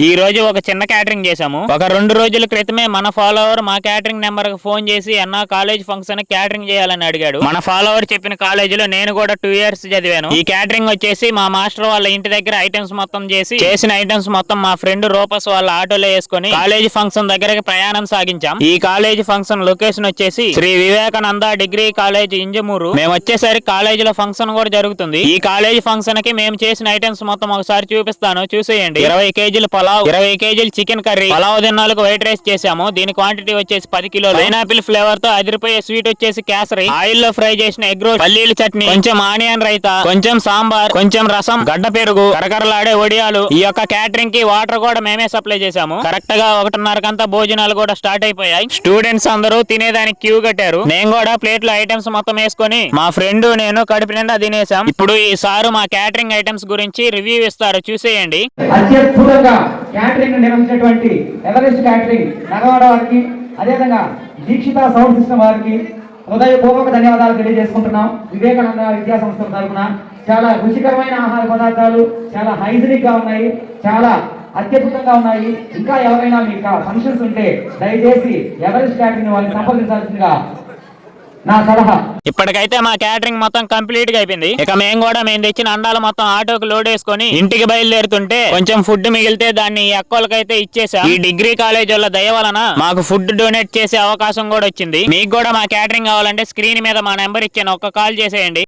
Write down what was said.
ఈ రోజు ఒక చిన్న క్యాటరింగ్ చేసాము. ఒక 2 రోజుల క్రితమే మన ఫాలోవర్ మా క్యాటరింగ్ నెంబర్ కి ఫోన్ చేసి అన్న కాలేజ్ ఫంక్షన్ క్యాటరింగ్ చేయాలని అడిగాడు. మన ఫాలోవర్ చెప్పిన కాలేజీలో నేను కూడా 2 years చదివాను. ఈ క్యాటరింగ్ వచ్చేసి మా మాస్టర్ వాళ్ళ ఇంటి దగ్గర ఐటమ్స్ మొత్తం చేసిన ఐటమ్స్ మొత్తం మా ఫ్రెండ్ రూపస్ వాళ్ళ ఆటోలో వేసుకుని కాలేజ్ ఫంక్షన్ దగ్గరకి ప్రయాణం సాగించాం. ఈ కాలేజ్ ఫంక్షన్ లొకేషన్ వచ్చేసి శ్రీ వివేకానంద డిగ్రీ కాలేజ్ ఇంజమూరు. మేము వచ్చేసరికి కాలేజీలో ఫంక్షన్ కూడా జరుగుతుంది. ఈ కాలేజ్ ఫంక్షన్ కి మేము చేసిన ఐటమ్స్ మొత్తం ఒకసారి చూపిస్తాను, చూసేయండి. 20 kg pulao, 20 kg chicken curry, pulao దిన్నాలకు వైట్ రైస్ చేసాము. దీని క్వాంటిటీ వచ్చేసి 10 కిలోలు. పైనాపిల్ ఫ్లేవర్ తో అదిరిపోయే స్వీట్ వచ్చేసి కేసరి, ఆయిల్ లో ఫ్రై చేసిన ఎగ్ రోల్, పల్లీల చట్నీ, కొంచెం ఆనియన్ రైతా, కొంచెం సాంబార్, కొంచెం రసం, గడ్డ పెరుగు, కరకరలాడే వడియాలు. ఈ యొక్క క్యాటరింగ్ కి వాటర్ కూడా మేమే సప్లై చేసాము. కరెక్ట్ గా 1:30కంతా భోజనాలు కూడా స్టార్ట్ అయిపోయాయి. స్టూడెంట్స్ అందరూ తినేదానికి క్యూ కట్టారు. నేను కూడా ప్లేట్ లో ఐటమ్స్ మొత్తం వేసుకొని మా ఫ్రెండ్ నేను కడుపు నిండా తినేసాం. ఇప్పుడు ఈ సారు మా క్యాటరింగ్ ఐటమ్స్ గురించి రివ్యూ ఇస్తారు, చూసేయండి. అత్యద్భుతంగా క్యాటరింగ్ నిర్వహించినటువంటి ఎవరెస్ట్ క్యాటరింగ్ నగవాడ వారికి, అదేవిధంగా దీక్షిత సౌండ్ సిస్టమ్ వారికి హృదయపూర్వక ధన్యవాదాలు తెలియజేసుకుంటున్నాం. వివేకానంద విద్యా సంస్థల తరఫున చాలా రుచికరమైన ఆహార పదార్థాలు, చాలా హైజీనిక్ గా ఉన్నాయి, చాలా అత్యద్భుతంగా ఉన్నాయి. ఇంకా ఎవరైనా మీకు ఫంక్షన్స్ ఉంటే దయచేసి ఎవరెస్ట్ క్యాటరింగ్ వాళ్ళని సంప్రదించాల్సిందిగా నా సలహా. ఇప్పటికైతే మా క్యాటరింగ్ మొత్తం కంప్లీట్ గా అయిపోయింది. ఇక మేము తెచ్చిన అండాలు మొత్తం ఆటోకి లోడ్ వేసుకొని ఇంటికి బయలుదేరుతుంటే కొంచెం ఫుడ్ మిగిలితే దాన్ని ఎక్కోలకైతే ఇచ్చేసాం. ఈ డిగ్రీ కాలేజ్ వల్ల దయ వలన మాకు ఫుడ్ డొనేట్ చేసే అవకాశం కూడా వచ్చింది. మీకు కూడా మా క్యాటరింగ్ కావాలంటే స్క్రీన్ మీద మా నెంబర్ ఇచ్చాను, ఒక్క కాల్ చేసేయండి.